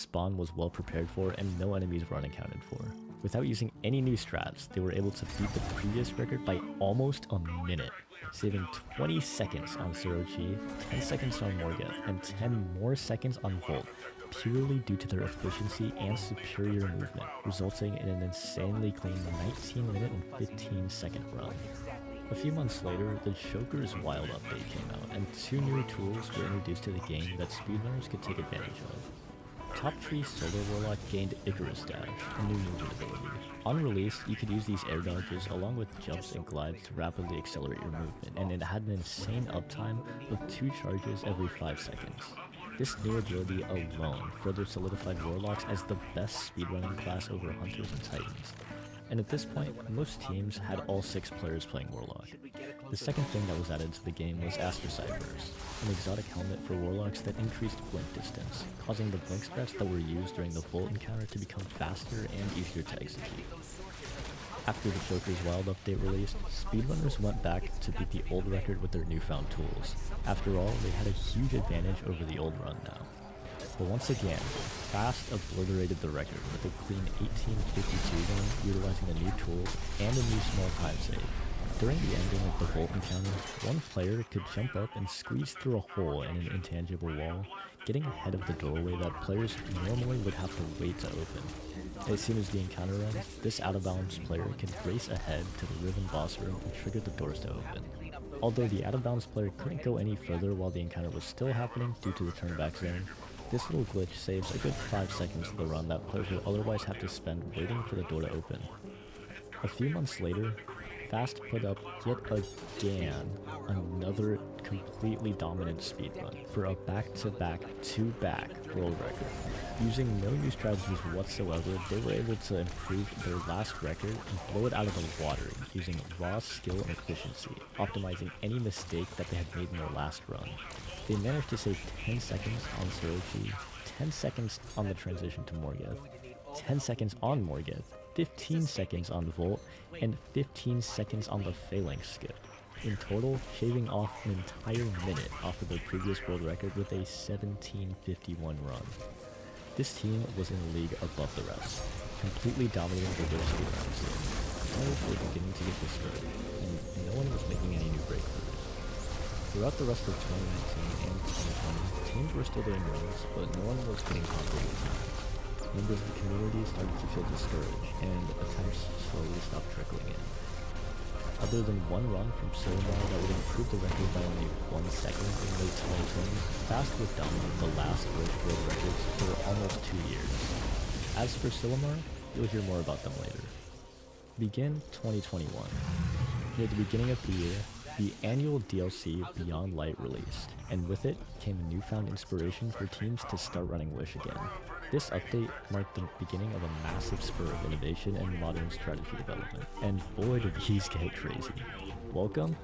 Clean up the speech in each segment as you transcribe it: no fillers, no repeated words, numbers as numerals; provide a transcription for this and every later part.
spawn was well prepared for and no enemies were unaccounted for. Without using any new strats, they were able to beat the previous record by almost a minute, saving 20 seconds on Surochi, 10 seconds on Morga, and 10 more seconds on Volt, purely due to their efficiency and superior movement, resulting in an insanely clean 19-minute and 15-second run. A few months later, the Joker's Wild update came out, and 2 new tools were introduced to the game that speedrunners could take advantage of. Top 3 Solar Warlock gained Icarus Dash, a new movement ability. On release, you could use these air dodges along with jumps and glides to rapidly accelerate your movement, and it had an insane uptime of 2 charges every 5 seconds. This new ability alone further solidified Warlocks as the best speedrunning class over Hunters and Titans. And at this point, most teams had all 6 players playing Warlock. The second thing that was added to the game was Astrocyte Burst, an exotic helmet for Warlocks that increased blink distance, causing the blink strats that were used during the Volt encounter to become faster and easier to execute. After the Joker's Wild update released, speedrunners went back to beat the old record with their newfound tools. After all, they had a huge advantage over the old run now. But once again, Fast obliterated the record with a clean 18:52 run utilizing the new tools and a new small time save. During the ending of the Volt encounter, one player could jump up and squeeze through a hole in an intangible wall, getting ahead of the doorway that players normally would have to wait to open. As soon as the encounter ends, this out-of-bounds player can race ahead to the Riven boss room and trigger the doors to open. Although the out-of-bounds player couldn't go any further while the encounter was still happening due to the turnback zone, this little glitch saves a good 5 seconds of the run that players would otherwise have to spend waiting for the door to open. A few months later, Fast put up yet again another completely dominant speedrun for a back-to-back world record. Using no new strategies whatsoever, they were able to improve their last record and blow it out of the water using raw skill and efficiency, optimizing any mistake that they had made in their last run. They managed to save 10 seconds on Surochi, 10 seconds on the transition to Morgev, 10 seconds on Morgev, 15 seconds on the Volt, and 15 seconds on the Phalanx skip. In total, shaving off an entire minute off of their previous world record with a 17:51 run. This team was in a league above the rest, completely dominating the world speedrun scene. Players were beginning to get discouraged, and no one was making any new breakthroughs. Throughout the rest of 2019 and 2020, teams were still doing runs, but no one was getting popular with them. Members of the community started to feel discouraged, and attempts slowly stopped trickling in. Other than one run from Silmar that would improve the record by only 1 second in late 2020, Fast would dominate the last world records for almost 2 years. As for Silmar, you'll hear more about them later. Begin 2021. Near the beginning of the year, the annual DLC Beyond Light released, and with it came a newfound inspiration for teams to start running Wish again. This update marked the beginning of a massive spur of innovation and modern strategy development, and boy did these get crazy. Welcome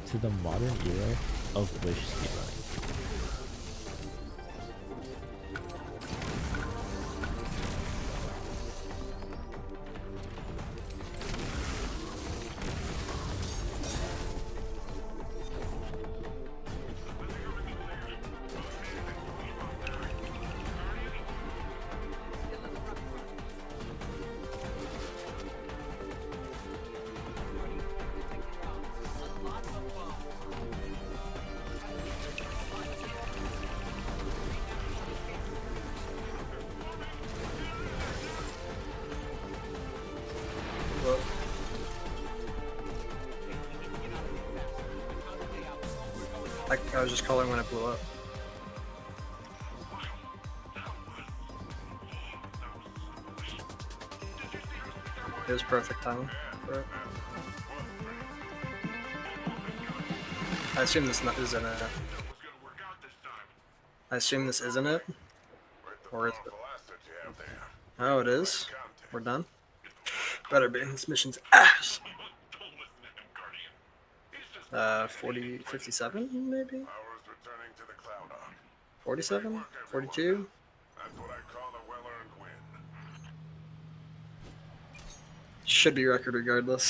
to the modern era of Wish speedrunning. I was just calling when it blew up. It was perfect timing for it. I assume this isn't it. I assume this isn't it? Or is it? Oh, it is? We're done? Better be. This mission's ass. 57 maybe? 47? 42? Should be record regardless.